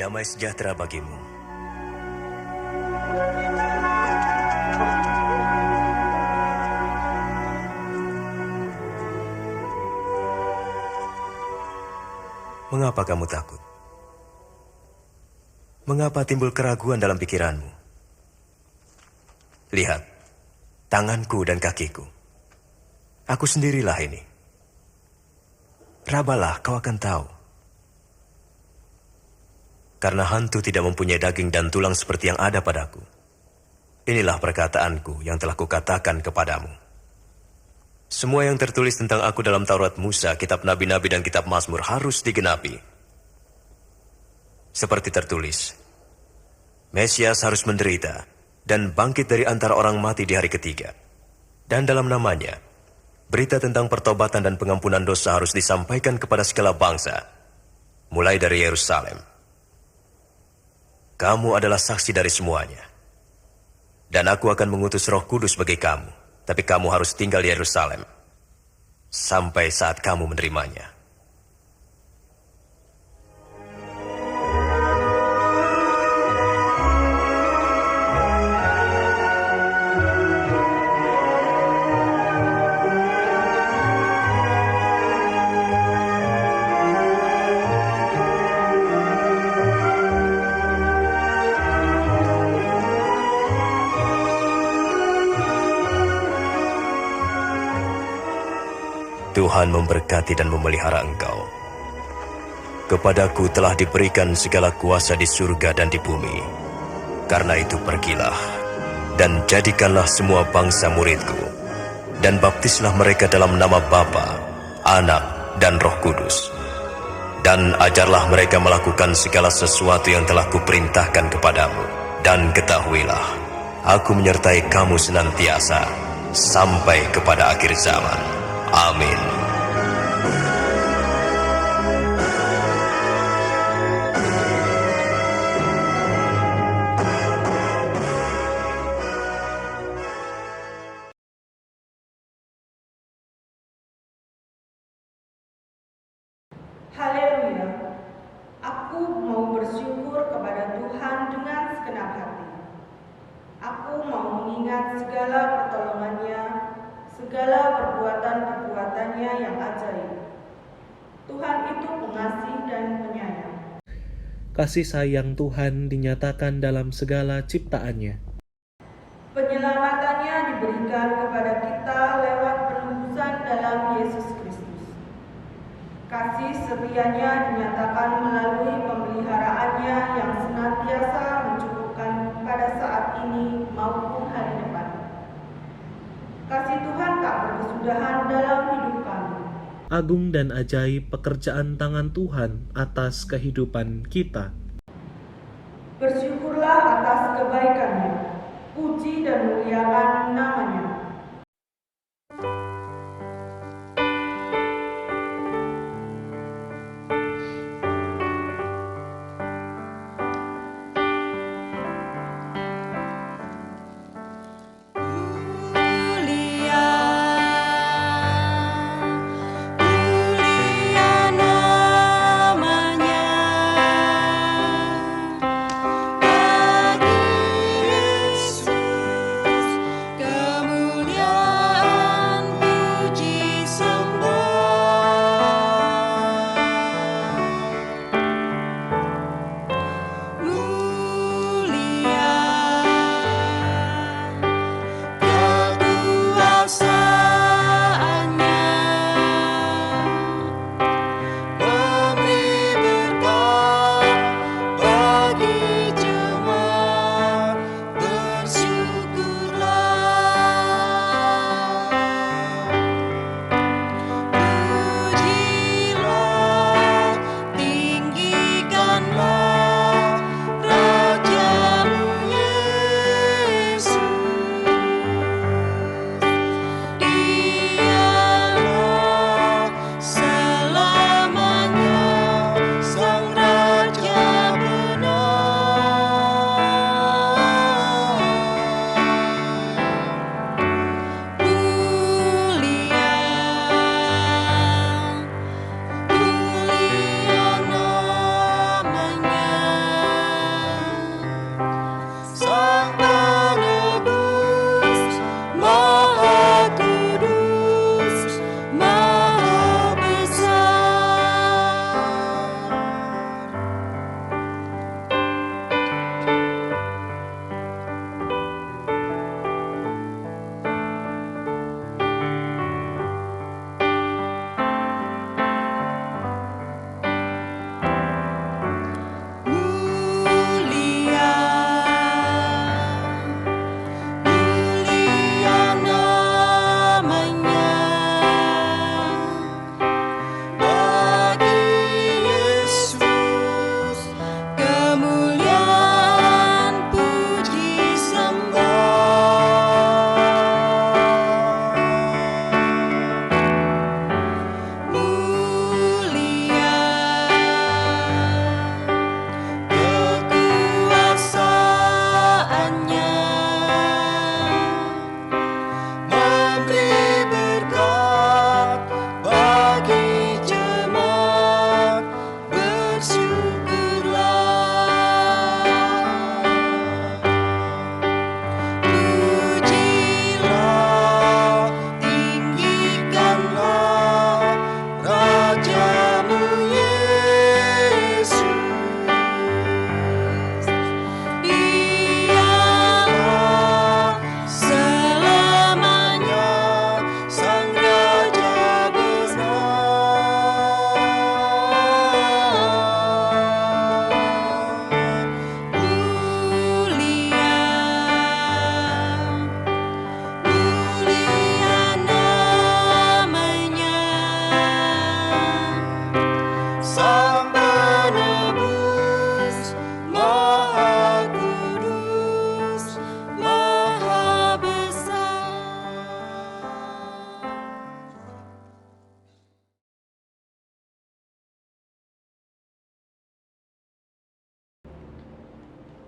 Damai sejahtera bagimu. Mengapa kamu takut? Mengapa timbul keraguan dalam pikiranmu? Lihat, tanganku dan kakiku. Aku sendirilah ini. Rabalah, kau akan tahu. Karena hantu tidak mempunyai daging dan tulang seperti yang ada padaku. Inilah perkataanku yang telah kukatakan kepadamu. Semua yang tertulis tentang aku dalam Taurat Musa, kitab Nabi-Nabi dan kitab Mazmur harus digenapi. Seperti tertulis, Mesias harus menderita dan bangkit dari antara orang mati di hari ketiga. Dan dalam namanya, berita tentang pertobatan dan pengampunan dosa harus disampaikan kepada segala bangsa, mulai dari Yerusalem. Kamu adalah saksi dari semuanya. Dan aku akan mengutus Roh Kudus bagi kamu, tapi kamu harus tinggal di Yerusalem sampai saat kamu menerimanya. Tuhan memberkati dan memelihara engkau. Kepadaku telah diberikan segala kuasa di surga dan di bumi. Karena itu pergilah, dan jadikanlah semua bangsa muridku, dan baptislah mereka dalam nama Bapa, Anak, dan Roh Kudus. Dan ajarlah mereka melakukan segala sesuatu yang telah kuperintahkan kepadamu. Dan ketahuilah, aku menyertai kamu senantiasa, sampai kepada akhir zaman. Amin. Haleluya. Aku mau bersyukur kepada Tuhan dengan segenap hati. Aku mau mengingat segala pertolongannya, segala perbuatan-perbuatannya yang ajaib. Tuhan itu pengasih dan penyayang. Kasih sayang Tuhan dinyatakan dalam segala ciptaannya. Penyelamatannya diberikan kepada kita lewat penebusan dalam Yesus Kristus. Kasih setianya dinyatakan melalui pemeliharaannya yang senantiasa mencukupkan pada saat ini maupun hari depan. Kasih Tuhan tak berkesudahan dalam hidup kami. Agung dan ajaib pekerjaan tangan Tuhan atas kehidupan kita. Bersyukurlah atas kebaikannya, puji dan muliakan namanya. Kamu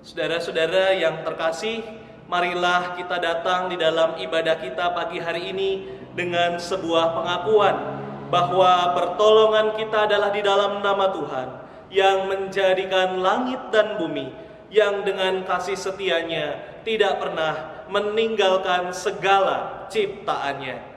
Saudara-saudara yang terkasih, marilah kita datang di dalam ibadah kita pagi hari ini dengan sebuah pengakuan bahwa pertolongan kita adalah di dalam nama Tuhan yang menjadikan langit dan bumi, yang dengan kasih setianya tidak pernah meninggalkan segala ciptaannya.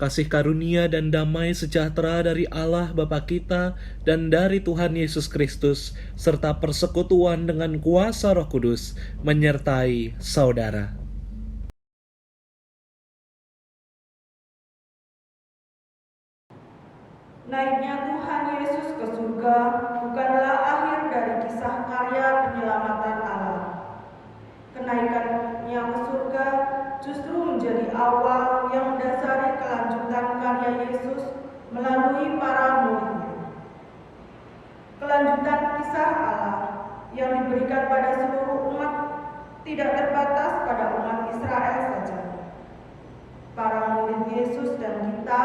Kasih karunia dan damai sejahtera dari Allah Bapa kita dan dari Tuhan Yesus Kristus, serta persekutuan dengan kuasa Roh Kudus, menyertai saudara. Naiknya Tuhan Yesus ke surga bukanlah akhir dari kisah karya penyelamatan Allah. Kenaikannya ke surga justru menjadi awal yang mendasari kelanjutan karya Yesus melalui para muridnya. Kelanjutan kisah Allah yang diberikan pada seluruh umat tidak terbatas pada umat Israel saja. Para murid Yesus dan kita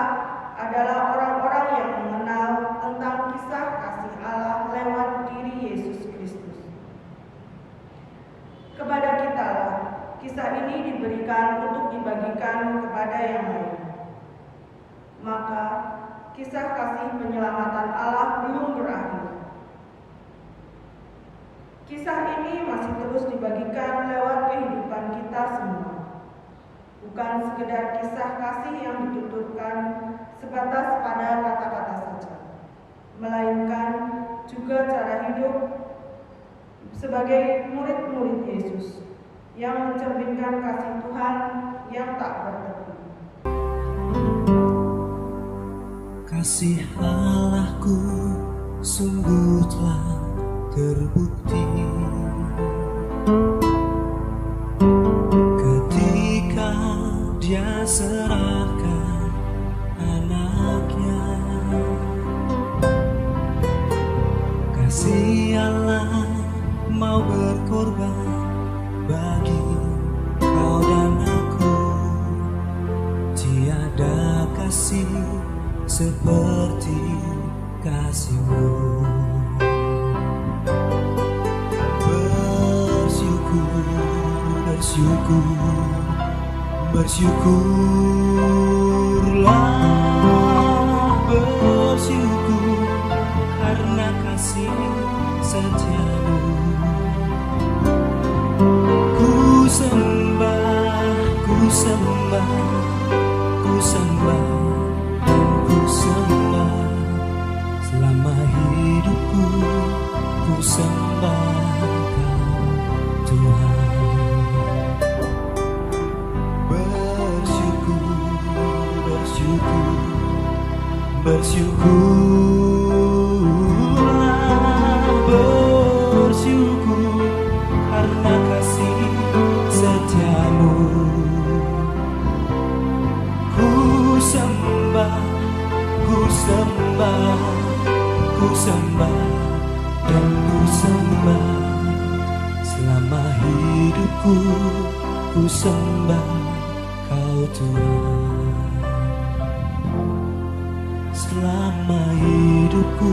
adalah orang-orang yang mengenal tentang kisah kasih Allah lewat diri Yesus Kristus. Kepada kita kisah ini diberikan untuk dibagikan kepada yang lain. Maka kisah kasih penyelamatan Allah belum berakhir. Kisah ini masih terus dibagikan lewat kehidupan kita semua. Bukan sekedar kisah kasih yang dituturkan sebatas pada kata-kata saja, melainkan juga cara hidup sebagai murid-murid Yesus yang mencerminkan kasih Tuhan yang tak bertepi. Kasih Allahku sungguh telah terbukti ketika Dia serahkan anaknya. Kasih Allah mau berkorban bagi kau dan aku. Tiada kasih seperti kasih-Mu. Bersyukurlah, bersyukur karena kasih setia-Mu. Ku sembah, ku sembah, ku sembah, dan ku sembah selama hidupku. Ku sembah Kau Tuhan. Bersyukurlah, bersyukur karena kasih setia-Mu. Ku sembah, ku sembah, ku sembah, dan ku sembah selama hidupku. Ku sembah Kau Tuhan. Selama hidupku,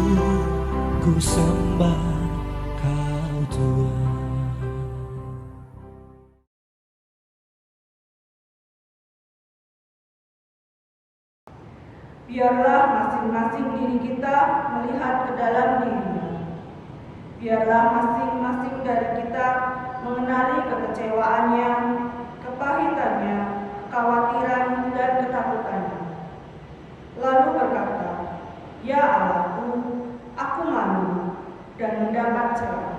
ku sembah Kau Tuhan. Biarlah masing-masing diri kita melihat ke dalam dirinya. Biarlah masing-masing dari kita mengenali kekecewaannya, kepahitannya, kekhawatiran, dan ketakutannya. Lalu berkata, "Ya Allahku, aku malu dan mendapat celah,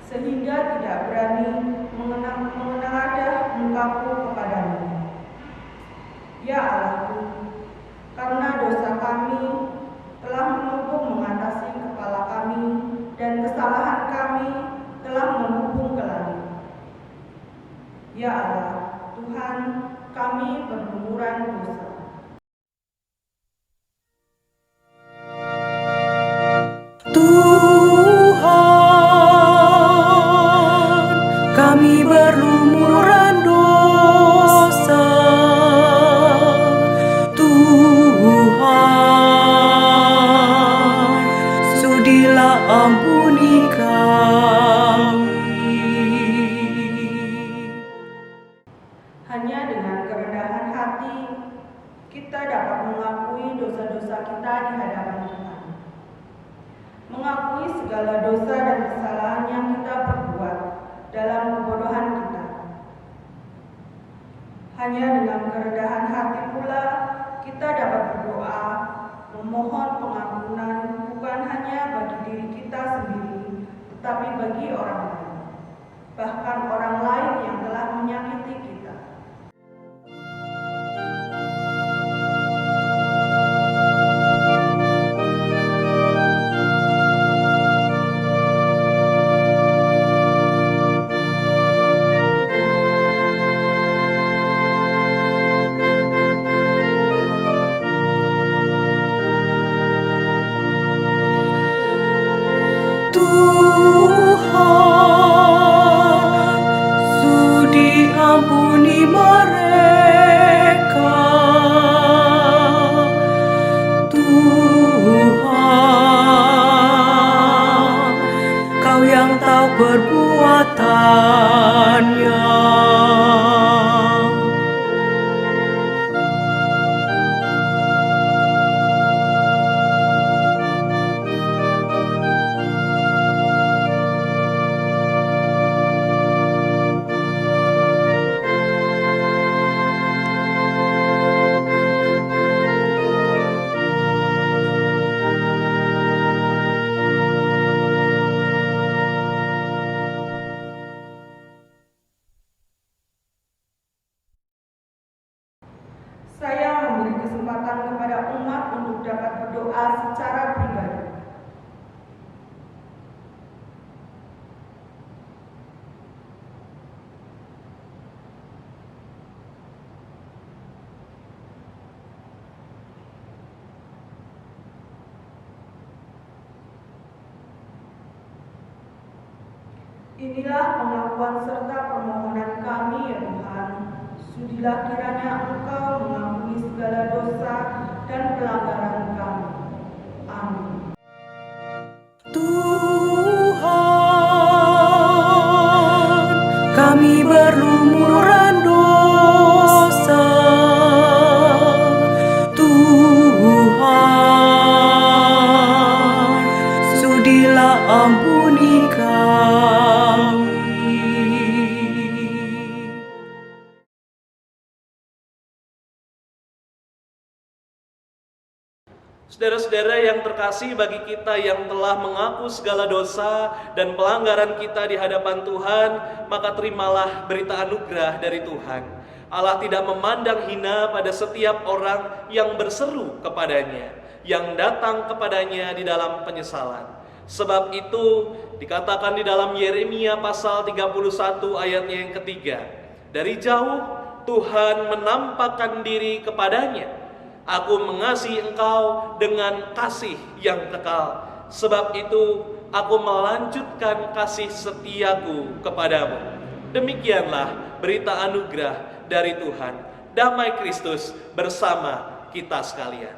sehingga tidak berani menengadah mukaku kepadamu. Ya Allahku, karena dosa kami telah menumpuk mengatasi kepala kami, dan kesalahan kami telah menghubung ke langit. Ya Allah, Tuhan, kami berlumuran dosa. segala dosa dan kesalahan yang kita perbuat dalam kebodohan kita. Hanya dengan kerendahan hati pula kita dapat berdoa, memohon pengampunan bukan hanya bagi diri kita sendiri, tetapi bagi orang lain, bahkan orang lain yang telah menyakiti kita. Tuhan, sudi ampuni mereka. Tuhan, Kau yang tahu perbuatannya. Saya memberi kesempatan kepada umat untuk dapat berdoa secara pribadi. Inilah pengakuan serta permohonan kami, ya Tuhan. Sudilah kiranya Engkau mengampuni segala dosa dan pelanggaran kami. Amin. Tuhan, kami berlumuran dosa. Tuhan, sudilah ampuni kami. Saudara-saudara yang terkasih, bagi kita yang telah mengaku segala dosa dan pelanggaran kita di hadapan Tuhan, maka terimalah berita anugerah dari Tuhan. Allah tidak memandang hina pada setiap orang yang berseru kepadanya, yang datang kepadanya di dalam penyesalan. Sebab itu dikatakan di dalam Yeremia pasal 31 ayatnya yang ketiga, dari jauh Tuhan menampakkan diri kepadanya. Aku mengasihi engkau dengan kasih yang kekal. Sebab itu aku melanjutkan kasih setiaku kepadamu. Demikianlah berita anugerah dari Tuhan. Damai Kristus bersama kita sekalian.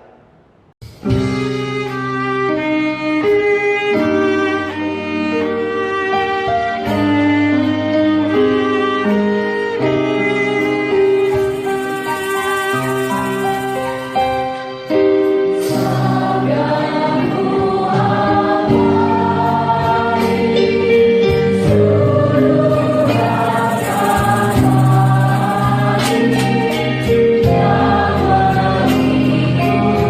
Yang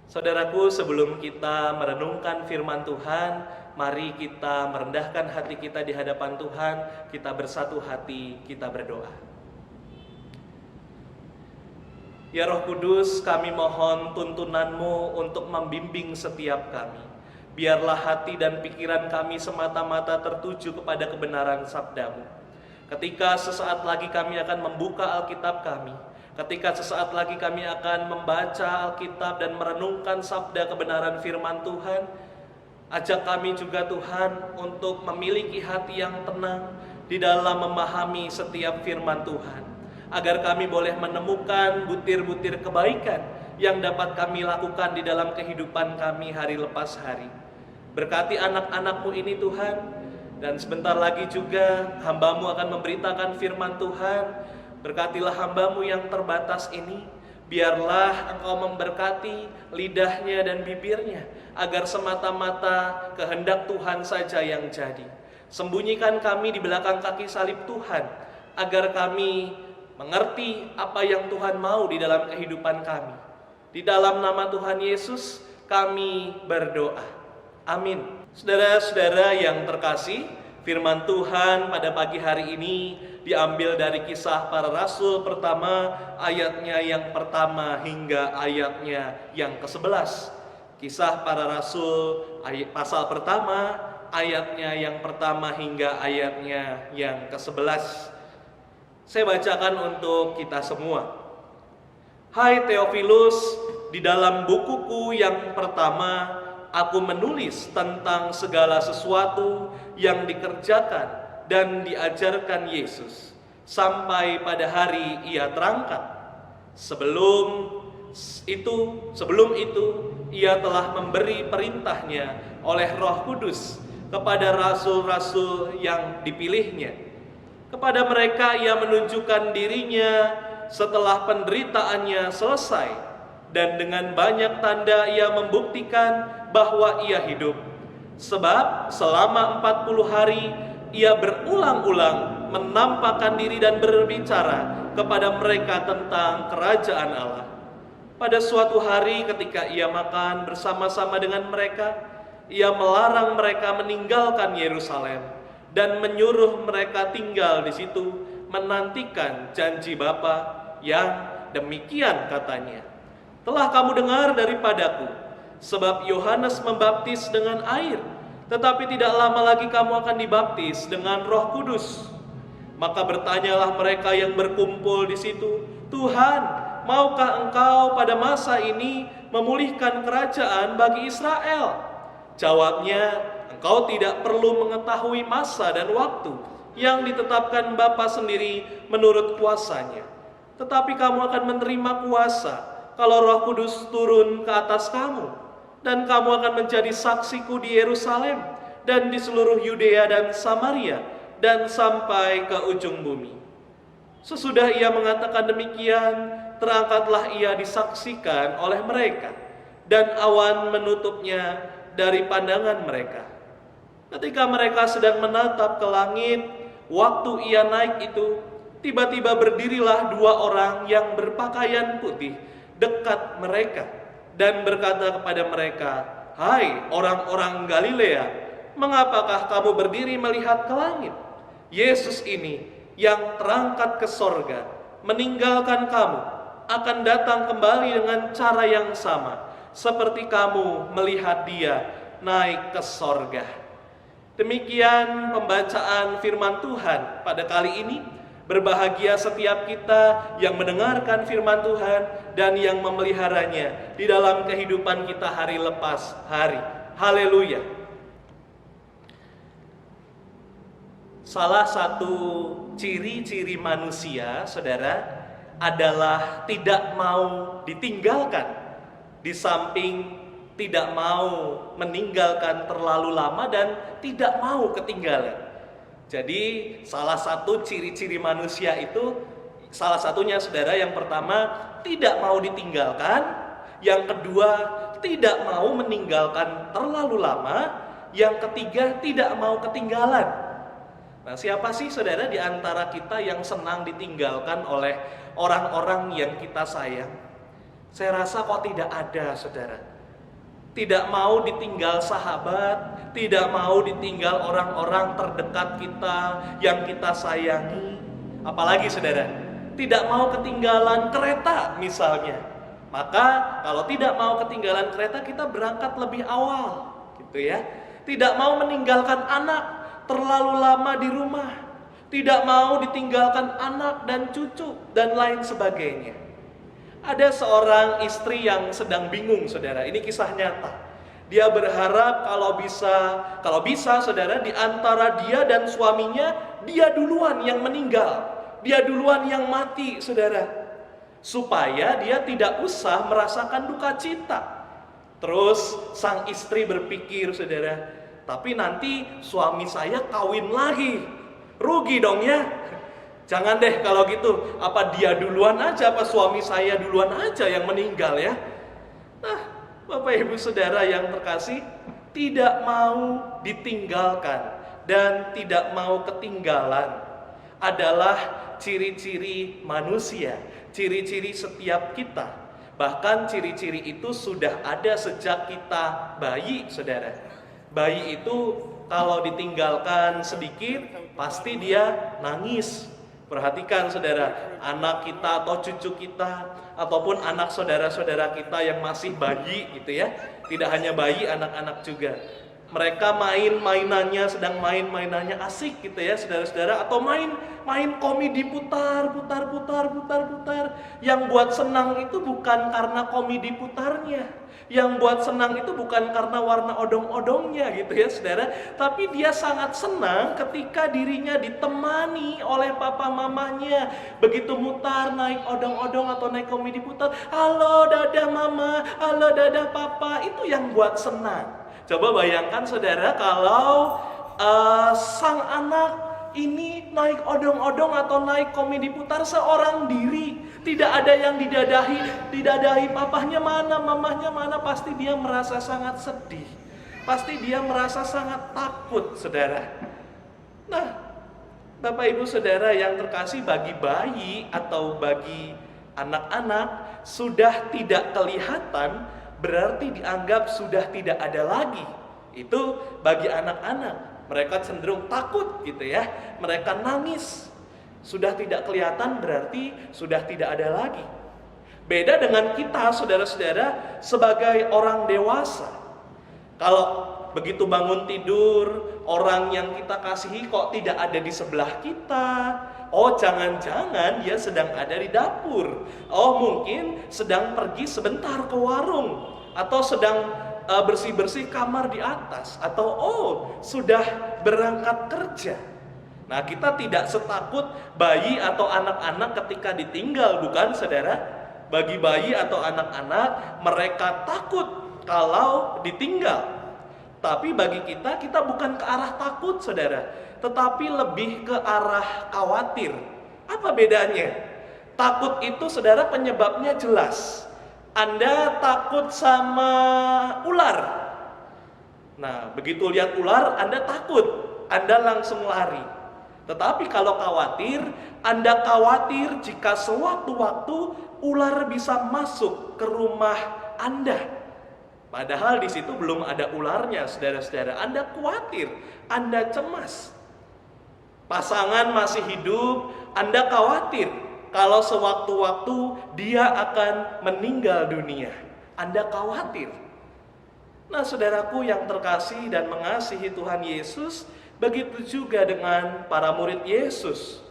Saudaraku, sebelum kita merenungkan firman Tuhan, mari kita merendahkan hati kita di hadapan Tuhan, kita bersatu hati, kita berdoa. Ya Roh Kudus, kami mohon tuntunan-Mu untuk membimbing setiap kami. Biarlah hati dan pikiran kami semata-mata tertuju kepada kebenaran sabda-Mu. Ketika sesaat lagi kami akan membuka Alkitab kami, ketika sesaat lagi kami akan membaca Alkitab dan merenungkan sabda kebenaran firman Tuhan, ajak kami juga Tuhan untuk memiliki hati yang tenang di dalam memahami setiap firman Tuhan, agar kami boleh menemukan butir-butir kebaikan yang dapat kami lakukan di dalam kehidupan kami hari lepas hari. Berkati anak-anak-Mu ini Tuhan, dan sebentar lagi juga hamba-Mu akan memberitakan firman Tuhan. Berkatilah hamba-Mu yang terbatas ini, biarlah Engkau memberkati lidahnya dan bibirnya, agar semata-mata kehendak Tuhan saja yang jadi. Sembunyikan kami di belakang kaki salib Tuhan, agar kami mengerti apa yang Tuhan mau di dalam kehidupan kami. Di dalam nama Tuhan Yesus kami berdoa. Amin. Saudara-saudara yang terkasih, firman Tuhan pada pagi hari ini diambil dari Kisah Para Rasul pertama, ayatnya yang pertama hingga ayatnya yang ke-11. Kisah Para Rasul pasal pertama, ayatnya yang pertama hingga ayatnya yang ke-11. Saya bacakan untuk kita semua. Hai Theophilus, di dalam bukuku yang pertama aku menulis tentang segala sesuatu yang dikerjakan dan diajarkan Yesus sampai pada hari Ia terangkat. Sebelum itu Ia telah memberi perintahnya oleh Roh Kudus kepada rasul-rasul yang dipilihnya. Kepada mereka Ia menunjukkan dirinya setelah penderitaannya selesai, dan dengan banyak tanda Ia membuktikan bahwa Ia hidup. Sebab selama 40 hari Ia berulang-ulang menampakkan diri dan berbicara kepada mereka tentang kerajaan Allah. Pada suatu hari ketika Ia makan bersama-sama dengan mereka, Ia melarang mereka meninggalkan Yerusalem dan menyuruh mereka tinggal di situ menantikan janji Bapa yang demikian katanya. Telah kamu dengar daripadaku, sebab Yohanes membaptis dengan air, tetapi tidak lama lagi kamu akan dibaptis dengan Roh Kudus. Maka bertanyalah mereka yang berkumpul di situ, Tuhan, maukah Engkau pada masa ini memulihkan kerajaan bagi Israel? Jawabnya, Engkau tidak perlu mengetahui masa dan waktu yang ditetapkan Bapa sendiri menurut kuasanya. Tetapi kamu akan menerima kuasa kalau Roh Kudus turun ke atas kamu, dan kamu akan menjadi saksiku di Yerusalem dan di seluruh Yudea dan Samaria dan sampai ke ujung bumi. Sesudah Ia mengatakan demikian, terangkatlah Ia disaksikan oleh mereka, dan awan menutupnya dari pandangan mereka. Ketika mereka sedang menatap ke langit, waktu Ia naik itu, tiba-tiba berdirilah 2 orang yang berpakaian putih dekat mereka dan berkata kepada mereka, Hai orang-orang Galilea, mengapakah kamu berdiri melihat ke langit? Yesus ini yang terangkat ke sorga, meninggalkan kamu, akan datang kembali dengan cara yang sama, seperti kamu melihat Dia naik ke sorga. Demikian pembacaan firman Tuhan pada kali ini. Berbahagia setiap kita yang mendengarkan firman Tuhan dan yang memeliharanya di dalam kehidupan kita hari lepas hari. Haleluya. Salah satu ciri-ciri manusia, saudara, adalah tidak mau ditinggalkan. Di samping tidak mau meninggalkan terlalu lama dan tidak mau ketinggalan. Jadi salah satu ciri-ciri manusia itu, salah satunya saudara, yang pertama tidak mau ditinggalkan, yang kedua tidak mau meninggalkan terlalu lama, yang ketiga tidak mau ketinggalan. Nah, siapa sih saudara di antara kita yang senang ditinggalkan oleh orang-orang yang kita sayang? Saya rasa kok tidak ada, saudara. tidak mau ditinggal sahabat, tidak mau ditinggal orang-orang terdekat kita yang kita sayangi. Apalagi saudara, tidak mau ketinggalan kereta misalnya. Maka kalau tidak mau ketinggalan kereta, kita berangkat lebih awal, gitu ya. Tidak mau meninggalkan anak terlalu lama di rumah, tidak mau ditinggalkan anak dan cucu dan lain sebagainya. Ada seorang istri yang sedang bingung, saudara. Ini kisah nyata. Dia berharap kalau bisa, saudara, di antara dia dan suaminya, dia duluan yang meninggal, dia duluan yang mati, saudara, supaya dia tidak usah merasakan duka cita. Terus sang istri berpikir, saudara, tapi nanti suami saya kawin lagi, rugi dong ya. Jangan deh kalau gitu, apa dia duluan aja, apa suami saya duluan aja yang meninggal ya. Nah, Bapak Ibu Saudara yang terkasih, tidak mau ditinggalkan dan tidak mau ketinggalan adalah ciri-ciri manusia, ciri-ciri setiap kita. Bahkan ciri-ciri itu sudah ada sejak kita bayi, saudara. Bayi itu kalau ditinggalkan sedikit, pasti dia nangis. Perhatikan saudara, anak kita atau cucu kita, ataupun anak saudara-saudara kita yang masih bayi gitu ya. Tidak hanya bayi, anak-anak juga. Mereka mainannya, sedang mainannya asik gitu ya saudara-saudara. Atau main komedi putar. Yang buat senang itu bukan karena komedi putarnya, yang buat senang itu bukan karena warna odong-odongnya gitu ya saudara, tapi dia sangat senang ketika dirinya ditemani oleh papa mamanya. Begitu mutar, naik odong-odong atau naik komedi putar, halo dadah mama, halo dadah papa, itu yang buat senang. Coba bayangkan saudara kalau sang anak ini naik odong-odong atau naik komedi putar seorang diri, tidak ada yang didadahi papahnya mana, mamahnya mana, pasti dia merasa sangat sedih, pasti dia merasa sangat takut, saudara. Nah, Bapak Ibu Saudara yang terkasih, bagi bayi atau bagi anak-anak sudah tidak kelihatan berarti dianggap sudah tidak ada lagi. Itu bagi anak-anak, mereka cenderung takut gitu ya, mereka nangis. Sudah tidak kelihatan berarti sudah tidak ada lagi. Beda dengan kita saudara-saudara sebagai orang dewasa. Kalau begitu bangun tidur, orang yang kita kasihi kok tidak ada di sebelah kita. Oh, jangan-jangan dia sedang ada di dapur. Oh, mungkin sedang pergi sebentar ke warung, atau sedang bersih-bersih kamar di atas, atau oh, sudah berangkat kerja. Nah, kita tidak setakut bayi atau anak-anak ketika ditinggal, bukan saudara? Bagi bayi atau anak-anak, mereka takut kalau ditinggal. Tapi bagi kita bukan ke arah takut, saudara, tetapi lebih ke arah khawatir. Apa bedanya? Takut itu, saudara, penyebabnya jelas. Anda takut sama ular. Nah, begitu lihat ular, Anda takut, Anda langsung lari. Tetapi kalau khawatir, Anda khawatir jika sewaktu-waktu ular bisa masuk ke rumah Anda. Padahal di situ belum ada ularnya, saudara-saudara. Anda khawatir, Anda cemas. Pasangan masih hidup, Anda khawatir kalau sewaktu-waktu dia akan meninggal dunia. Anda khawatir. Nah, saudaraku yang terkasih dan mengasihi Tuhan Yesus, begitu juga dengan para murid Yesus.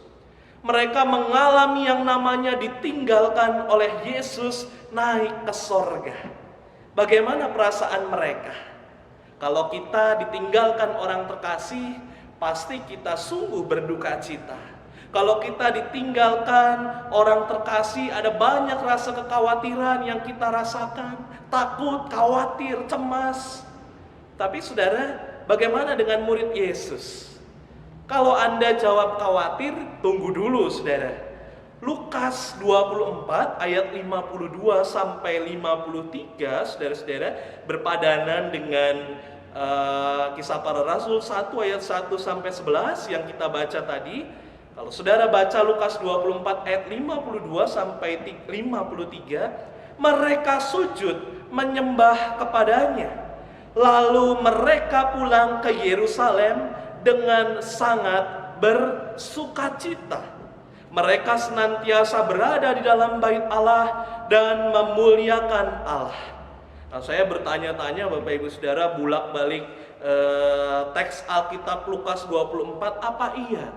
Mereka mengalami yang namanya ditinggalkan oleh Yesus naik ke sorga. Bagaimana perasaan mereka? Kalau kita ditinggalkan orang terkasih, pasti kita sungguh berduka cita. Kalau kita ditinggalkan orang terkasih, ada banyak rasa kekhawatiran yang kita rasakan. Takut, khawatir, cemas. Tapi saudara, bagaimana dengan murid Yesus? Kalau Anda jawab khawatir, tunggu dulu saudara. Lukas 24 ayat 52 sampai 53, saudara-saudara, berpadanan dengan Kisah Para Rasul 1 ayat 1 sampai 11 yang kita baca tadi. Kalau saudara baca Lukas 24 ayat 52 sampai 53, mereka sujud menyembah kepadanya. Lalu mereka pulang ke Yerusalem dengan sangat bersukacita. Mereka senantiasa berada di dalam bait Allah dan memuliakan Allah. Nah, saya bertanya-tanya Bapak Ibu Saudara, bolak-balik teks Alkitab Lukas 24, apa iya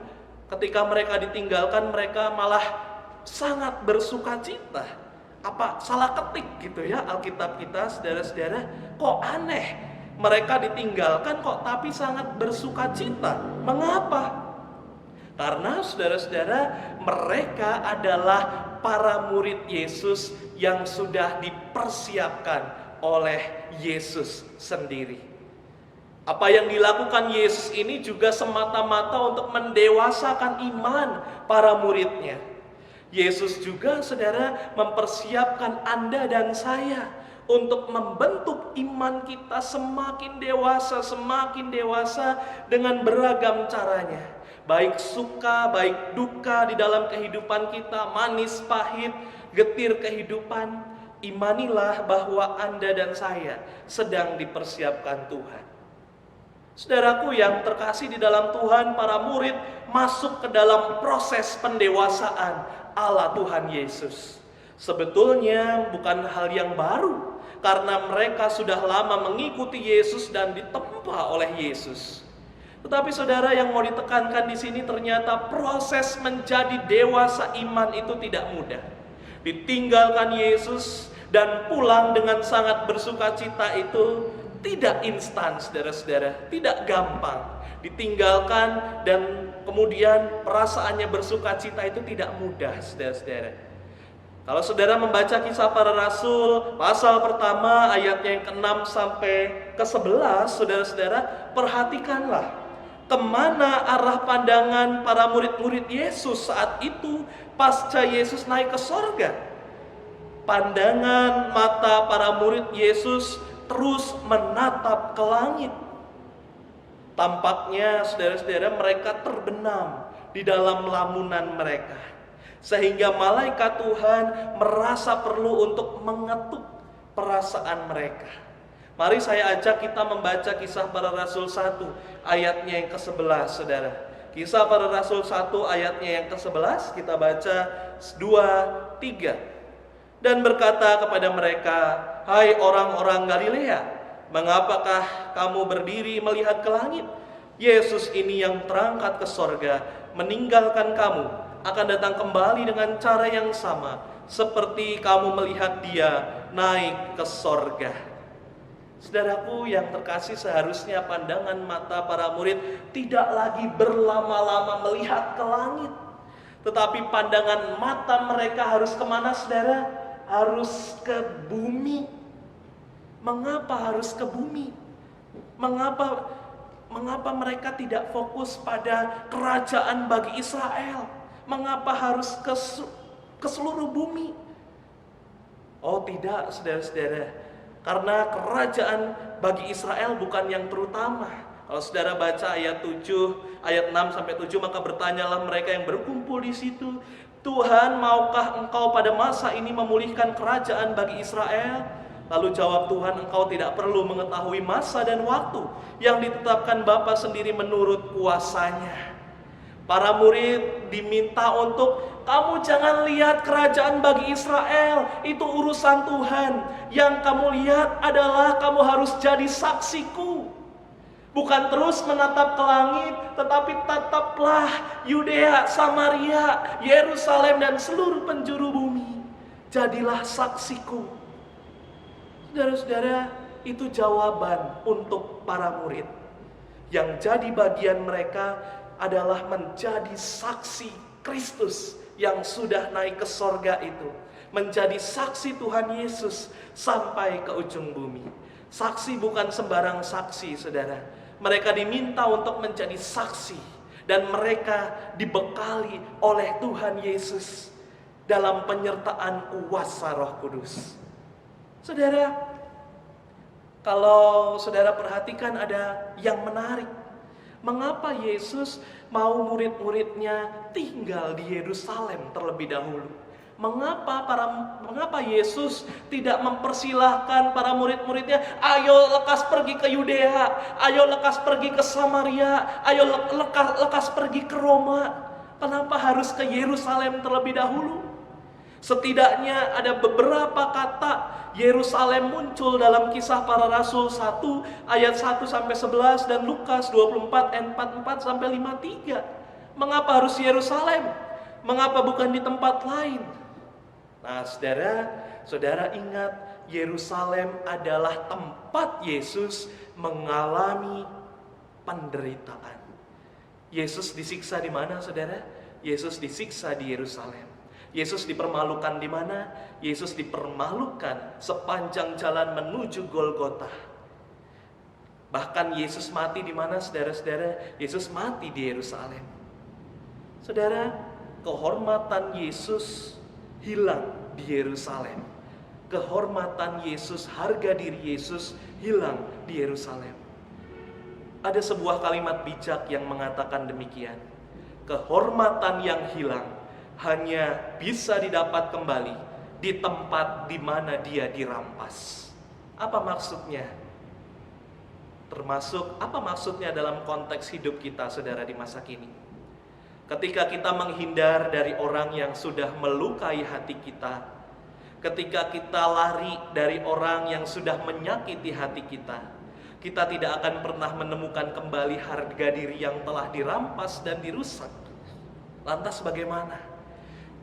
ketika mereka ditinggalkan mereka malah sangat bersukacita? Apa salah ketik gitu ya Alkitab kita, saudara-saudara? Kok aneh, mereka ditinggalkan kok tapi sangat bersukacita. Mengapa? Karena saudara-saudara, mereka adalah para murid Yesus yang sudah dipersiapkan oleh Yesus sendiri. Apa yang dilakukan Yesus ini juga semata-mata untuk mendewasakan iman para muridnya. Yesus juga, saudara, mempersiapkan Anda dan saya untuk membentuk iman kita semakin dewasa dengan beragam caranya. Baik suka, baik duka di dalam kehidupan kita, manis, pahit, getir kehidupan. Imanilah bahwa Anda dan saya sedang dipersiapkan Tuhan. Saudaraku yang terkasih di dalam Tuhan, para murid masuk ke dalam proses pendewasaan Allah Tuhan Yesus. Sebetulnya bukan hal yang baru, karena mereka sudah lama mengikuti Yesus dan ditempa oleh Yesus. Tetapi saudara, yang mau ditekankan di sini ternyata proses menjadi dewasa iman itu tidak mudah. Ditinggalkan Yesus dan pulang dengan sangat bersukacita itu tidak instan, saudara-saudara, tidak gampang. Ditinggalkan dan kemudian perasaannya bersukacita itu tidak mudah, saudara-saudara. Kalau saudara membaca Kisah Para Rasul pasal pertama ayatnya yang ke-6 sampai ke-11, saudara-saudara, perhatikanlah kemana arah pandangan para murid-murid Yesus saat itu pasca Yesus naik ke sorga. Pandangan mata para murid Yesus terus menatap ke langit. Tampaknya saudara-saudara, mereka terbenam di dalam lamunan mereka, sehingga malaikat Tuhan merasa perlu untuk mengetuk perasaan mereka. Mari saya ajak kita membaca Kisah Para Rasul 1 ayatnya yang ke-11, saudara. Kisah Para Rasul 1 ayatnya yang ke-11, kita baca 2, 3. Dan berkata kepada mereka, "Hai orang-orang Galilea, mengapakah kamu berdiri melihat ke langit? Yesus ini yang terangkat ke sorga, meninggalkan kamu, akan datang kembali dengan cara yang sama, seperti kamu melihat dia naik ke sorga." Saudaraku yang terkasih, seharusnya pandangan mata para murid tidak lagi berlama-lama melihat ke langit, tetapi pandangan mata mereka harus kemana, saudara? Harus ke bumi. Mengapa harus ke bumi? Mengapa mereka tidak fokus pada kerajaan bagi Israel? Mengapa harus ke seluruh bumi? Oh tidak, saudara-saudara. Karena kerajaan bagi Israel bukan yang terutama. Kalau saudara baca ayat 6 sampai 7, maka bertanyalah mereka yang berkumpul di situ, "Tuhan, maukah engkau pada masa ini memulihkan kerajaan bagi Israel?" Lalu jawab Tuhan, "Engkau tidak perlu mengetahui masa dan waktu yang ditetapkan Bapa sendiri menurut kuasanya." Para murid diminta untuk, kamu jangan lihat kerajaan bagi Israel, itu urusan Tuhan. Yang kamu lihat adalah kamu harus jadi saksiku. Bukan terus menatap ke langit, tetapi tataplah Yudea, Samaria, Yerusalem, dan seluruh penjuru bumi. Jadilah saksiku. Saudara-saudara, itu jawaban untuk para murid. Yang jadi bagian mereka adalah menjadi saksi Kristus yang sudah naik ke sorga itu. Menjadi saksi Tuhan Yesus sampai ke ujung bumi. Saksi bukan sembarang saksi, saudara. Mereka diminta untuk menjadi saksi. Dan mereka dibekali oleh Tuhan Yesus dalam penyertaan kuasa Roh Kudus. Saudara, kalau saudara perhatikan ada yang menarik. Mengapa Yesus mau murid-muridnya tinggal di Yerusalem terlebih dahulu? Mengapa Yesus tidak mempersilahkan para murid-muridnya, ayo lekas pergi ke Yudea, ayo lekas pergi ke Samaria, ayo lekas pergi ke Roma. Kenapa harus ke Yerusalem terlebih dahulu? Setidaknya ada beberapa kata Yerusalem muncul dalam Kisah Para Rasul 1 ayat 1 sampai 11 dan Lukas 24 ayat 44 sampai 53. Mengapa harus Yerusalem? Mengapa bukan di tempat lain? Nah, saudara ingat, Yerusalem adalah tempat Yesus mengalami penderitaan. Yesus disiksa di mana, saudara? Yesus disiksa di Yerusalem. Yesus dipermalukan di mana? Yesus dipermalukan sepanjang jalan menuju Golgota. Bahkan Yesus mati di mana, saudara-saudara? Yesus mati di Yerusalem. Saudara, kehormatan Yesus hilang di Yerusalem. Kehormatan Yesus, harga diri Yesus hilang di Yerusalem. Ada sebuah kalimat bijak yang mengatakan demikian. Kehormatan yang hilang hanya bisa didapat kembali di tempat di mana dia dirampas. Apa maksudnya? Termasuk apa maksudnya dalam konteks hidup kita, saudara, di masa kini? Ketika kita menghindar dari orang yang sudah melukai hati kita, ketika kita lari dari orang yang sudah menyakiti hati kita, kita tidak akan pernah menemukan kembali harga diri yang telah dirampas dan dirusak. Lantas bagaimana?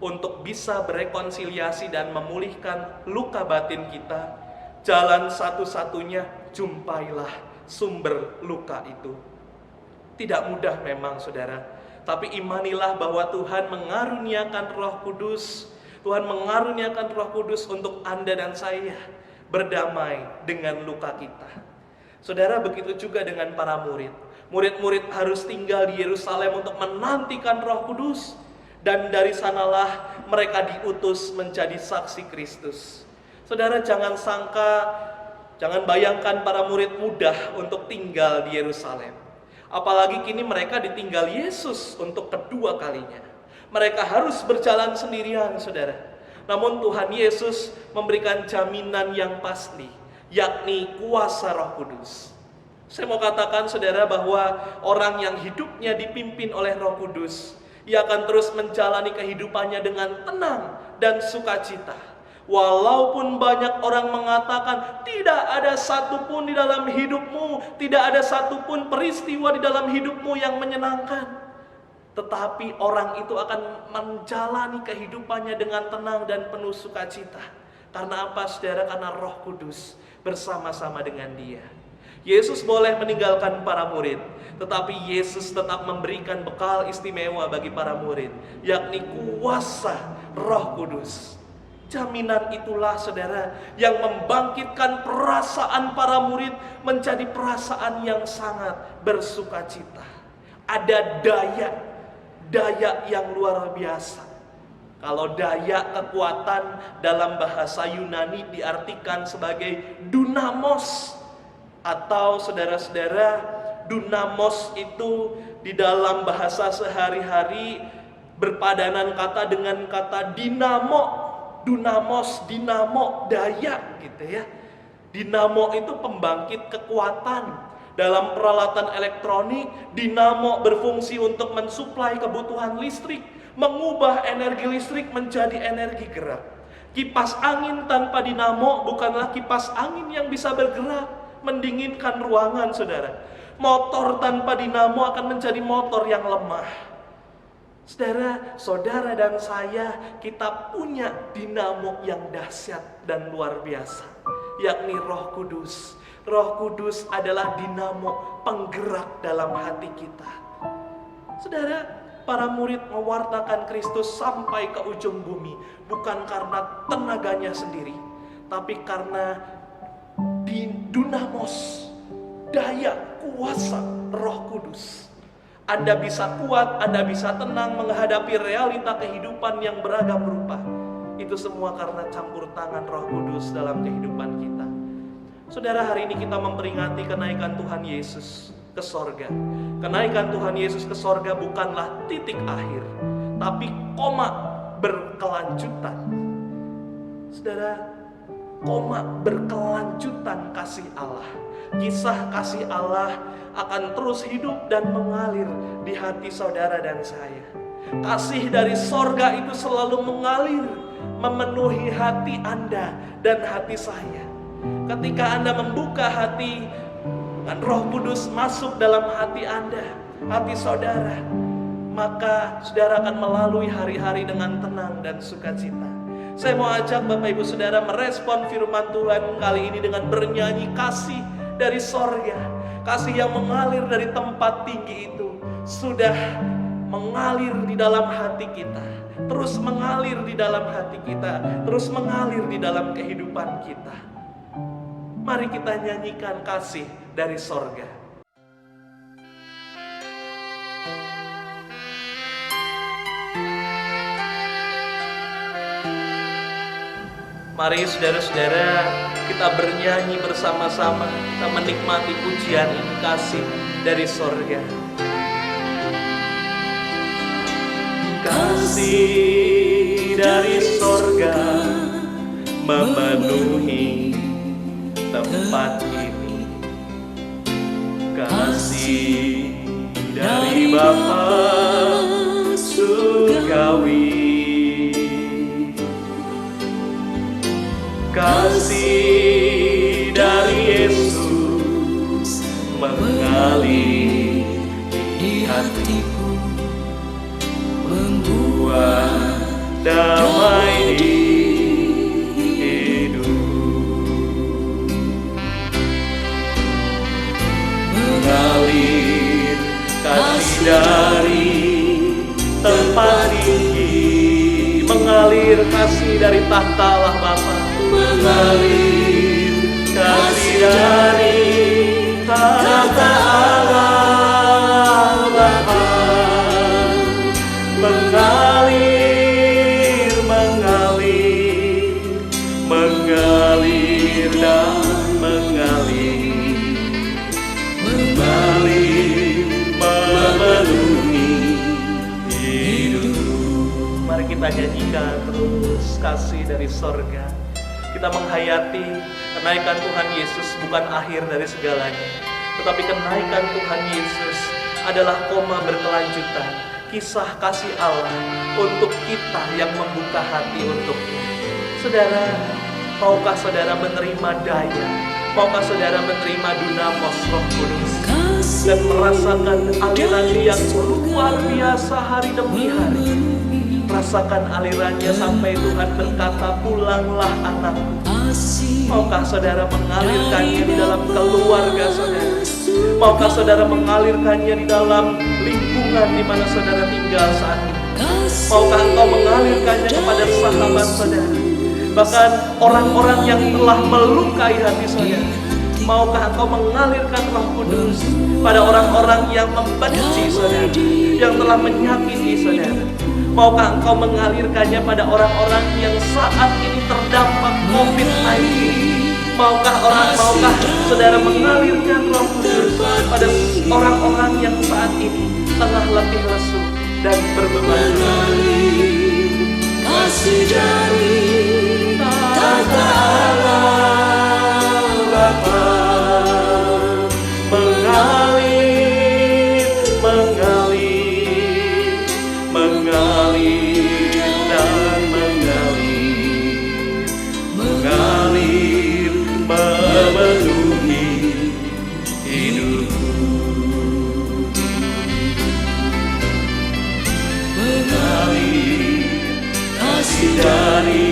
Untuk bisa berekonsiliasi dan memulihkan luka batin kita, jalan satu-satunya, jumpailah sumber luka itu. Tidak mudah memang, saudara. Tapi imanilah bahwa Tuhan mengaruniakan Roh Kudus. Tuhan mengaruniakan Roh Kudus untuk Anda dan saya berdamai dengan luka kita. Saudara, begitu juga dengan para murid. Murid-murid harus tinggal di Yerusalem untuk menantikan Roh Kudus. Dan dari sanalah mereka diutus menjadi saksi Kristus. Saudara, jangan bayangkan para murid mudah untuk tinggal di Yerusalem. Apalagi kini mereka ditinggal Yesus untuk kedua kalinya. Mereka harus berjalan sendirian, saudara. Namun Tuhan Yesus memberikan jaminan yang pasti, yakni kuasa Roh Kudus. Saya mau katakan, saudara, bahwa orang yang hidupnya dipimpin oleh Roh Kudus, ia akan terus menjalani kehidupannya dengan tenang dan sukacita. Walaupun banyak orang mengatakan tidak ada satupun di dalam hidupmu, tidak ada satupun peristiwa di dalam hidupmu yang menyenangkan, tetapi orang itu akan menjalani kehidupannya dengan tenang dan penuh sukacita. Karena apa, saudara? Karena Roh Kudus bersama-sama dengan dia. Yesus boleh meninggalkan para murid, tetapi Yesus tetap memberikan bekal istimewa bagi para murid, yakni kuasa Roh Kudus. Jaminan itulah, saudara, yang membangkitkan perasaan para murid menjadi perasaan yang sangat bersukacita. Ada daya yang luar biasa. Kalau daya, kekuatan, dalam bahasa Yunani diartikan sebagai dunamos. Atau saudara-saudara, dunamos itu di dalam bahasa sehari-hari berpadanan kata dengan kata dinamo. Dunamos, dinamo, daya gitu ya. Dinamo itu pembangkit kekuatan. Dalam peralatan elektronik, dinamo berfungsi untuk mensuplai kebutuhan listrik, mengubah energi listrik menjadi energi gerak. Kipas angin tanpa dinamo bukanlah kipas angin yang bisa bergerak, mendinginkan ruangan, saudara. Motor tanpa dinamo akan menjadi motor yang lemah. Saudara dan saya, kita punya dinamo yang dahsyat dan luar biasa, yakni Roh Kudus. Roh Kudus adalah dinamo penggerak dalam hati kita. Saudara, para murid mewartakan Kristus sampai ke ujung bumi, bukan karena tenaganya sendiri, tapi karena dinamos, daya kuasa Roh Kudus. Anda bisa kuat, Anda bisa tenang menghadapi realita kehidupan yang beragam rupa. Itu semua karena campur tangan Roh Kudus dalam kehidupan kita. Saudara, hari ini kita memperingati kenaikan Tuhan Yesus ke sorga. Kenaikan Tuhan Yesus ke sorga bukanlah titik akhir, tapi koma berkelanjutan. Saudara, koma berkelanjutan kasih Allah. Kisah kasih Allah akan terus hidup dan mengalir di hati saudara dan saya. Kasih dari sorga itu selalu mengalir, memenuhi hati Anda dan hati saya. Ketika Anda membuka hati dan Roh Kudus masuk dalam hati Anda, hati saudara, maka saudara akan melalui hari-hari dengan tenang dan sukacita. Saya mau ajak Bapak Ibu Saudara merespon firman Tuhan kali ini dengan bernyanyi kasih dari sorga. Kasih yang mengalir dari tempat tinggi itu sudah mengalir di dalam hati kita, terus mengalir di dalam hati kita, terus mengalir di dalam kehidupan kita. Mari kita nyanyikan kasih dari sorga. Mari saudara-saudara, kita bernyanyi bersama-sama, kita menikmati pujian ini, kasih dari sorga. Kasih dari sorga memenuhi tempat ini. Kasih dari Bapa surgawi. Kasih dari Yesus mengalir di hatiku, membuat damai di hidup. Mengalir kasih dari tempat tinggi, mengalir kasih dari tahta Allah Bapa. Mengalir kasih dari tahta Allah Bapa. Mengalir, mengalir, mengalir dan mengalir, mengalir, memenuhi hidup. Mari kita nyanyikan terus kasih dari sorga. Kita menghayati kenaikan Tuhan Yesus bukan akhir dari segalanya, tetapi kenaikan Tuhan Yesus adalah koma berkelanjutan. Kisah kasih Allah untuk kita yang membuka hati untuknya. Saudara, maukah saudara menerima daya? Maukah saudara menerima dunamos Roh Kudus dan merasakan aliran yang luar biasa hari demi hari? Rasakan alirannya sampai Tuhan berkata, pulanglah anakku. Maukah saudara mengalirkannya di dalam keluarga saudara? Maukah saudara mengalirkannya di dalam lingkungan di mana saudara tinggal saat ini? Maukah engkau mengalirkannya kepada sahabat saudara? Bahkan orang-orang yang telah melukai hati saudara. Maukah engkau mengalirkan Roh Kudus pada orang-orang yang membenci saudara, yang telah menyakiti saudara? Maukah engkau mengalirkannya pada orang-orang yang saat ini terdampak COVID-19? Maukah saudara mengalirkan Roh Kudus pada orang-orang yang saat ini tengah letih lesu dan berbeban? Kasih dari tahta Allah Bapa mengalir, mengalir, mengalir dan mengalir, mengalir memenuhi hidup. Mengalir kasih dari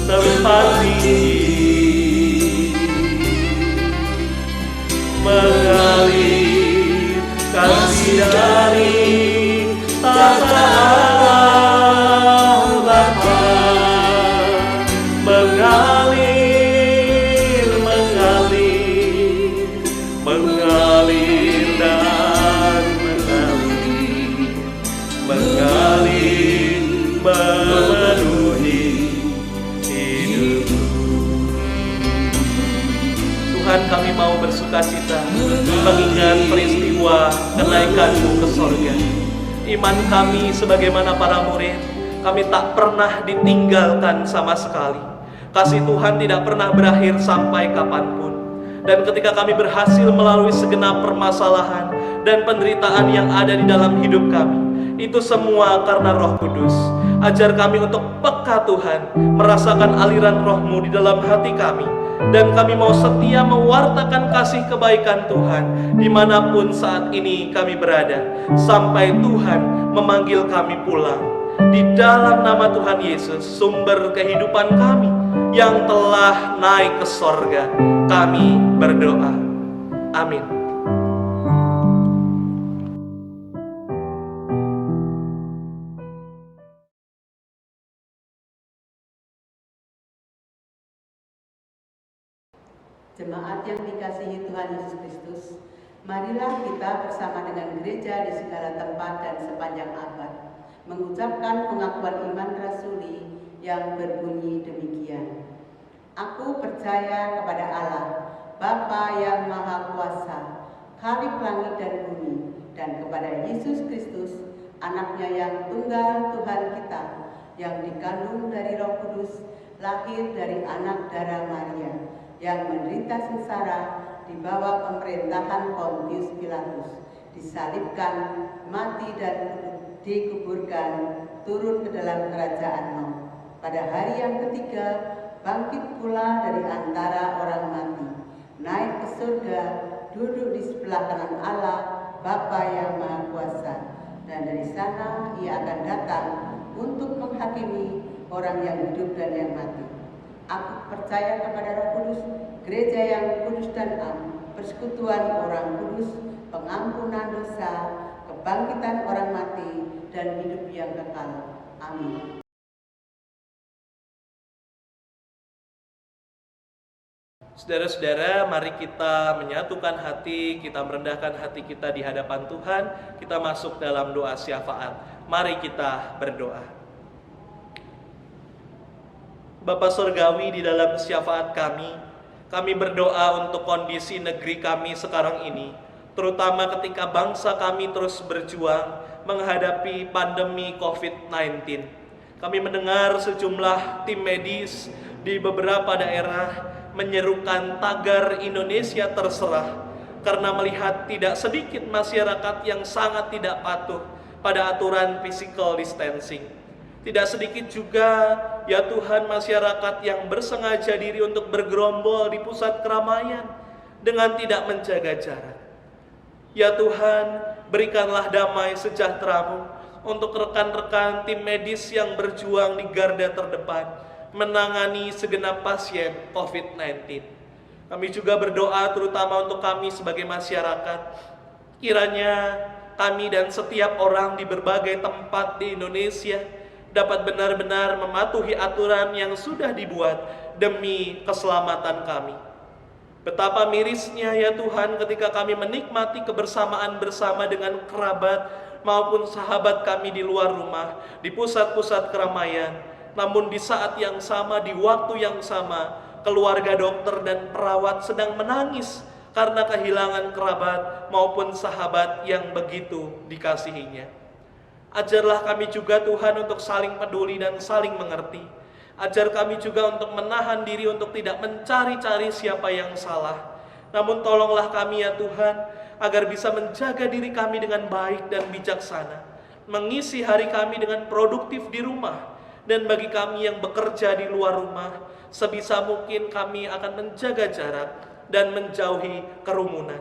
tempat tinggi, mengalir kasih dari tahta Allah Bapa, mengalir, mengalir, mengalir dan mengalir, mengalir memenuhi hidup. Tuhan, kami mau bersukacita mengingat peristiwa kenaikan-Mu ke sorga. Iman kami sebagaimana para murid Kami tak pernah ditinggalkan sama sekali. Kasih Tuhan tidak pernah berakhir sampai kapanpun. Dan ketika kami berhasil melalui segenap permasalahan dan penderitaan yang ada di dalam hidup kami, itu semua karena Roh Kudus. Ajar kami untuk peka Tuhan, merasakan aliran Roh-Mu di dalam hati kami, dan kami mau setia mewartakan kasih kebaikan Tuhan dimanapun saat ini kami berada, sampai Tuhan memanggil kami pulang. Di dalam nama Tuhan Yesus, sumber kehidupan kami yang telah naik ke sorga, kami berdoa. Amin. Jemaat yang dikasihi Tuhan Yesus Kristus, marilah kita bersama dengan gereja di segala tempat dan sepanjang abad mengucapkan pengakuan iman rasuli yang berbunyi demikian. Aku percaya kepada Allah, Bapa yang Maha Kuasa, Khalik langit dan bumi, dan kepada Yesus Kristus, Anaknya yang tunggal Tuhan kita, yang dikandung dari Roh Kudus, lahir dari anak darah Maria, yang menderita sengsara di bawah pemerintahan Pontius Pilatus, disalibkan, mati dan dikuburkan, turun ke dalam kerajaan maut. Pada hari yang ketiga, bangkit pula dari antara orang mati, naik ke surga, duduk di sebelah kanan Allah, Bapa yang Maha Kuasa, dan dari sana Ia akan datang untuk menghakimi orang yang hidup dan yang mati. Aku percaya kepada Roh Kudus, gereja yang kudus dan am, persekutuan orang kudus, pengampunan dosa, kebangkitan orang mati, dan hidup yang kekal. Amin. Saudara-saudara, mari kita menyatukan hati, kita merendahkan hati kita di hadapan Tuhan. Kita masuk dalam doa syafaat. Mari kita berdoa. Bapa Surgawi, di dalam syafaat kami berdoa untuk kondisi negeri kami sekarang ini, terutama ketika bangsa kami terus berjuang menghadapi pandemi COVID-19. Kami mendengar sejumlah tim medis di beberapa daerah menyerukan tagar Indonesia terserah, karena melihat tidak sedikit masyarakat yang sangat tidak patuh pada aturan physical distancing. Tidak sedikit juga, ya Tuhan, masyarakat yang bersengaja diri untuk bergerombol di pusat keramaian dengan tidak menjaga jarak. Ya Tuhan, berikanlah damai sejahtera-Mu untuk rekan-rekan tim medis yang berjuang di garda terdepan menangani segenap pasien COVID-19. Kami juga berdoa terutama untuk kami sebagai masyarakat. Kiranya kami dan setiap orang di berbagai tempat di Indonesia dapat benar-benar mematuhi aturan yang sudah dibuat demi keselamatan kami. Betapa mirisnya ya Tuhan ketika kami menikmati kebersamaan bersama dengan kerabat maupun sahabat kami di luar rumah, di pusat-pusat keramaian. Namun di saat yang sama, di waktu yang sama, keluarga dokter dan perawat sedang menangis karena kehilangan kerabat maupun sahabat yang begitu dikasihinya. Ajarlah kami juga Tuhan untuk saling peduli dan saling mengerti. Ajar kami juga untuk menahan diri untuk tidak mencari-cari siapa yang salah. Namun tolonglah kami ya Tuhan, agar bisa menjaga diri kami dengan baik dan bijaksana, mengisi hari kami dengan produktif di rumah. Dan bagi kami yang bekerja di luar rumah, sebisa mungkin kami akan menjaga jarak dan menjauhi kerumunan.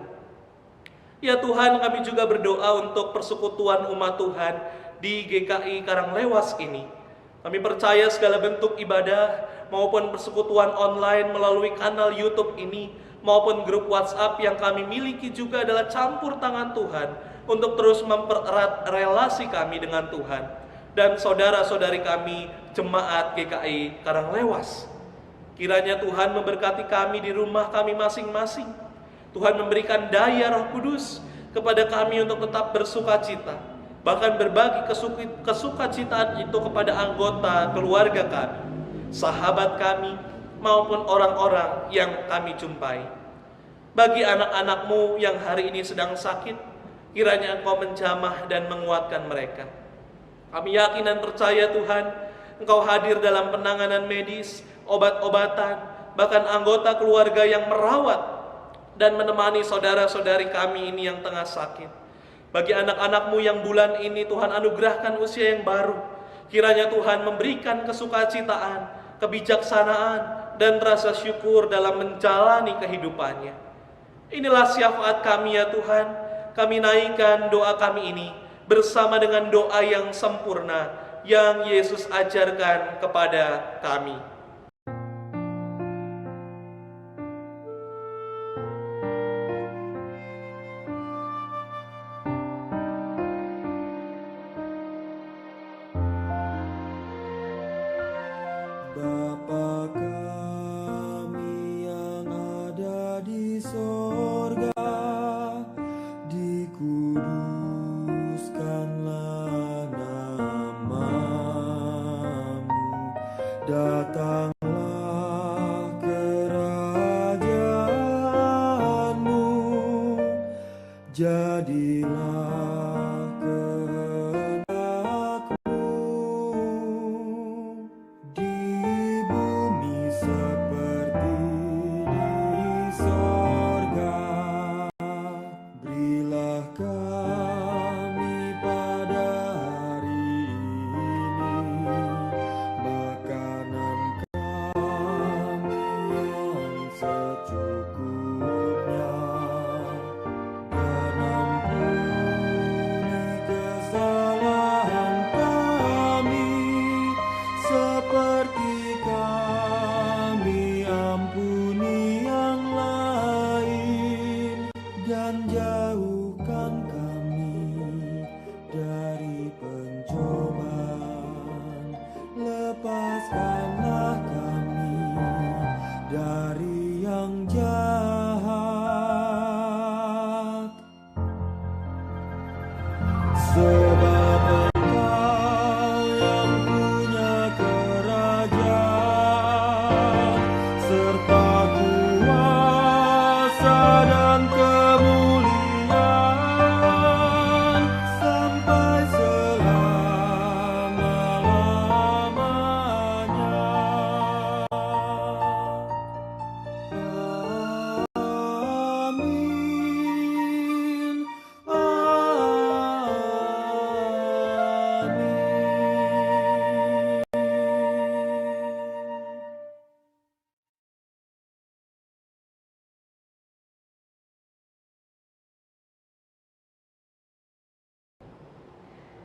Ya Tuhan, kami juga berdoa untuk persekutuan umat Tuhan di GKI Karanglewas ini. Kami percaya segala bentuk ibadah maupun persekutuan online melalui kanal YouTube ini maupun grup WhatsApp yang kami miliki juga adalah campur tangan Tuhan untuk terus mempererat relasi kami dengan Tuhan dan saudara-saudari kami jemaat GKI Karanglewas. Kiranya Tuhan memberkati kami di rumah kami masing-masing. Tuhan memberikan daya Roh Kudus kepada kami untuk tetap bersukacita, bahkan berbagi kesukacitaan itu kepada anggota keluarga kami, sahabat kami, maupun orang-orang yang kami jumpai. Bagi anak-anak-Mu yang hari ini sedang sakit, kiranya Engkau menjamah dan menguatkan mereka. Kami yakin dan percaya Tuhan, Engkau hadir dalam penanganan medis, obat-obatan, bahkan anggota keluarga yang merawat dan menemani saudara-saudari kami ini yang tengah sakit. Bagi anak-anak-Mu yang bulan ini Tuhan anugerahkan usia yang baru. Kiranya Tuhan memberikan kesukacitaan, kebijaksanaan, dan rasa syukur dalam menjalani kehidupannya. Inilah syafaat kami ya Tuhan. Kami naikkan doa kami ini bersama dengan doa yang sempurna yang Yesus ajarkan kepada kami. Bapa kami yang ada di sorga, dikuduskanlah namamu, datanglah kerajaanmu, jadilah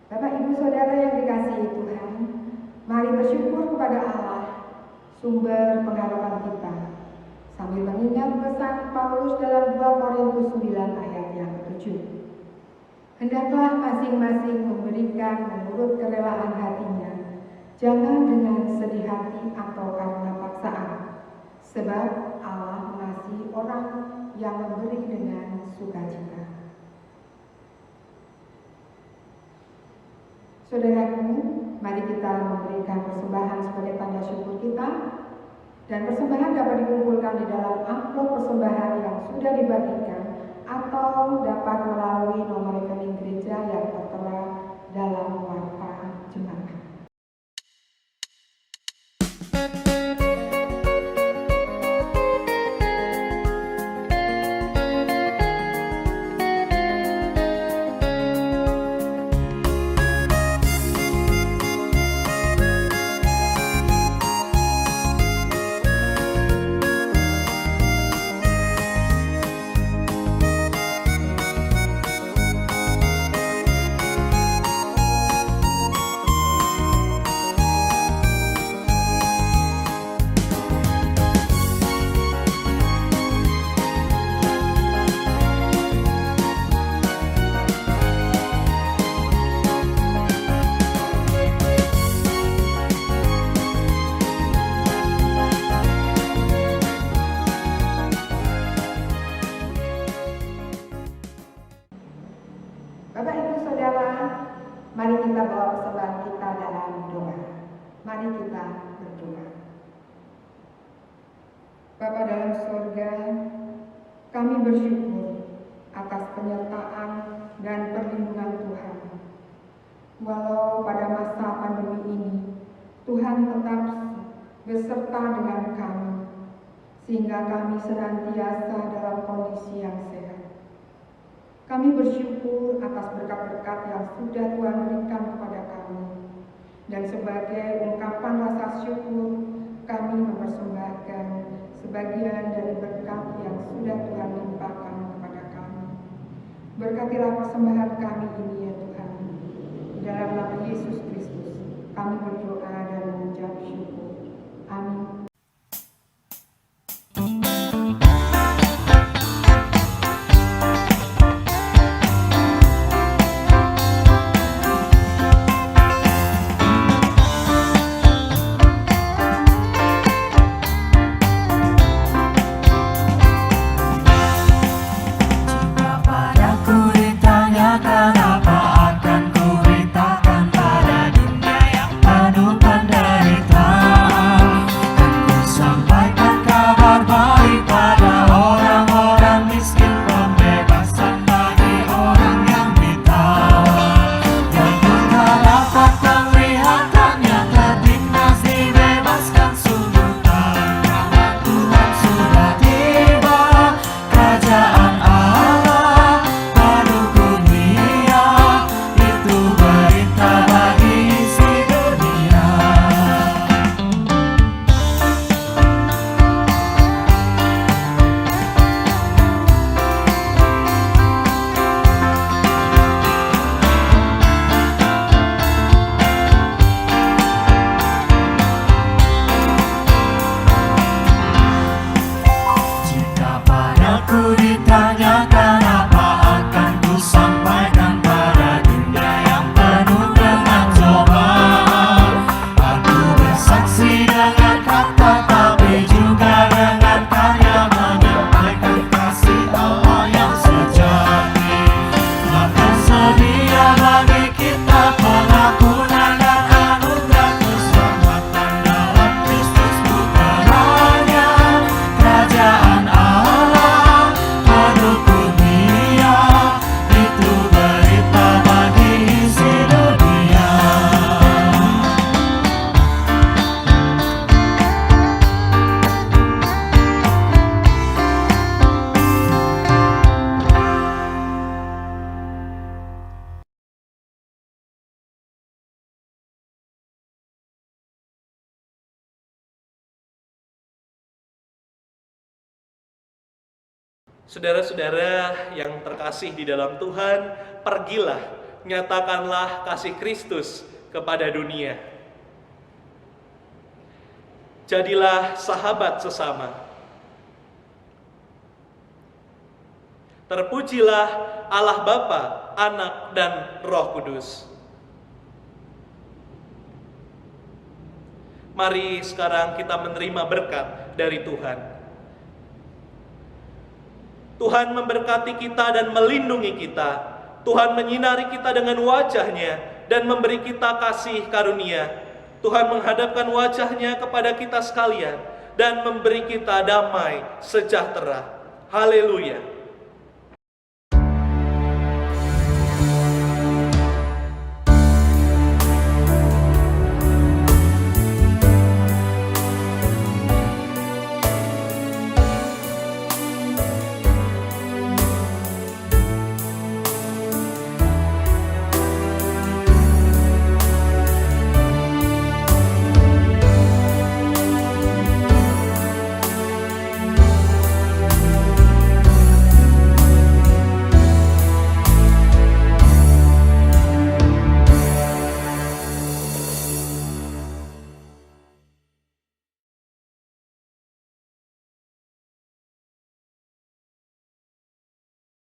Bapak, Ibu, Saudara yang dikasihi Tuhan, mari bersyukur kepada Allah, sumber pengharapan kita, sambil mengingat pesan Paulus dalam 2 Korintus 9 ayat yang ke-7. Hendaklah masing-masing memberikan menurut kerelaan hatinya, jangan dengan sedih hati atau karena paksaan, sebab Allah mengasihi orang yang memberi dengan sukacita. Saudaraku, mari kita memberikan persembahan sebagai tanda syukur kita, dan persembahan dapat dikumpulkan di dalam amplop persembahan yang sudah dibagikan atau dapat melalui nomor rekening gereja yang tertera dalam warta jemaat. Bapak, Ibu, Saudara, mari kita bawa persembahan kita dalam doa. Mari kita berdoa. Bapa dalam surga, kami bersyukur atas penyertaan dan perlindungan Tuhan. Walau pada masa pandemi ini, Tuhan tetap beserta dengan kami, sehingga kami senantiasa dalam kondisi yang sehat. Kami bersyukur atas berkat-berkat yang sudah Tuhan berikan kepada kami, dan sebagai ungkapan rasa syukur, kami mempersembahkan sebagian dari berkat yang sudah Tuhan limpahkan kepada kami. Berkatilah persembahan kami ini ya Tuhan. Dalam nama Yesus Kristus, kami berdoa dan mengucap syukur. Amin. Saudara-saudara yang terkasih di dalam Tuhan, pergilah, nyatakanlah kasih Kristus kepada dunia. Jadilah sahabat sesama. Terpujilah Allah Bapa, Anak, dan Roh Kudus. Mari sekarang kita menerima berkat dari Tuhan. Tuhan memberkati kita dan melindungi kita. Tuhan menyinari kita dengan wajah-Nya dan memberi kita kasih karunia. Tuhan menghadapkan wajah-Nya kepada kita sekalian dan memberi kita damai sejahtera. Haleluya.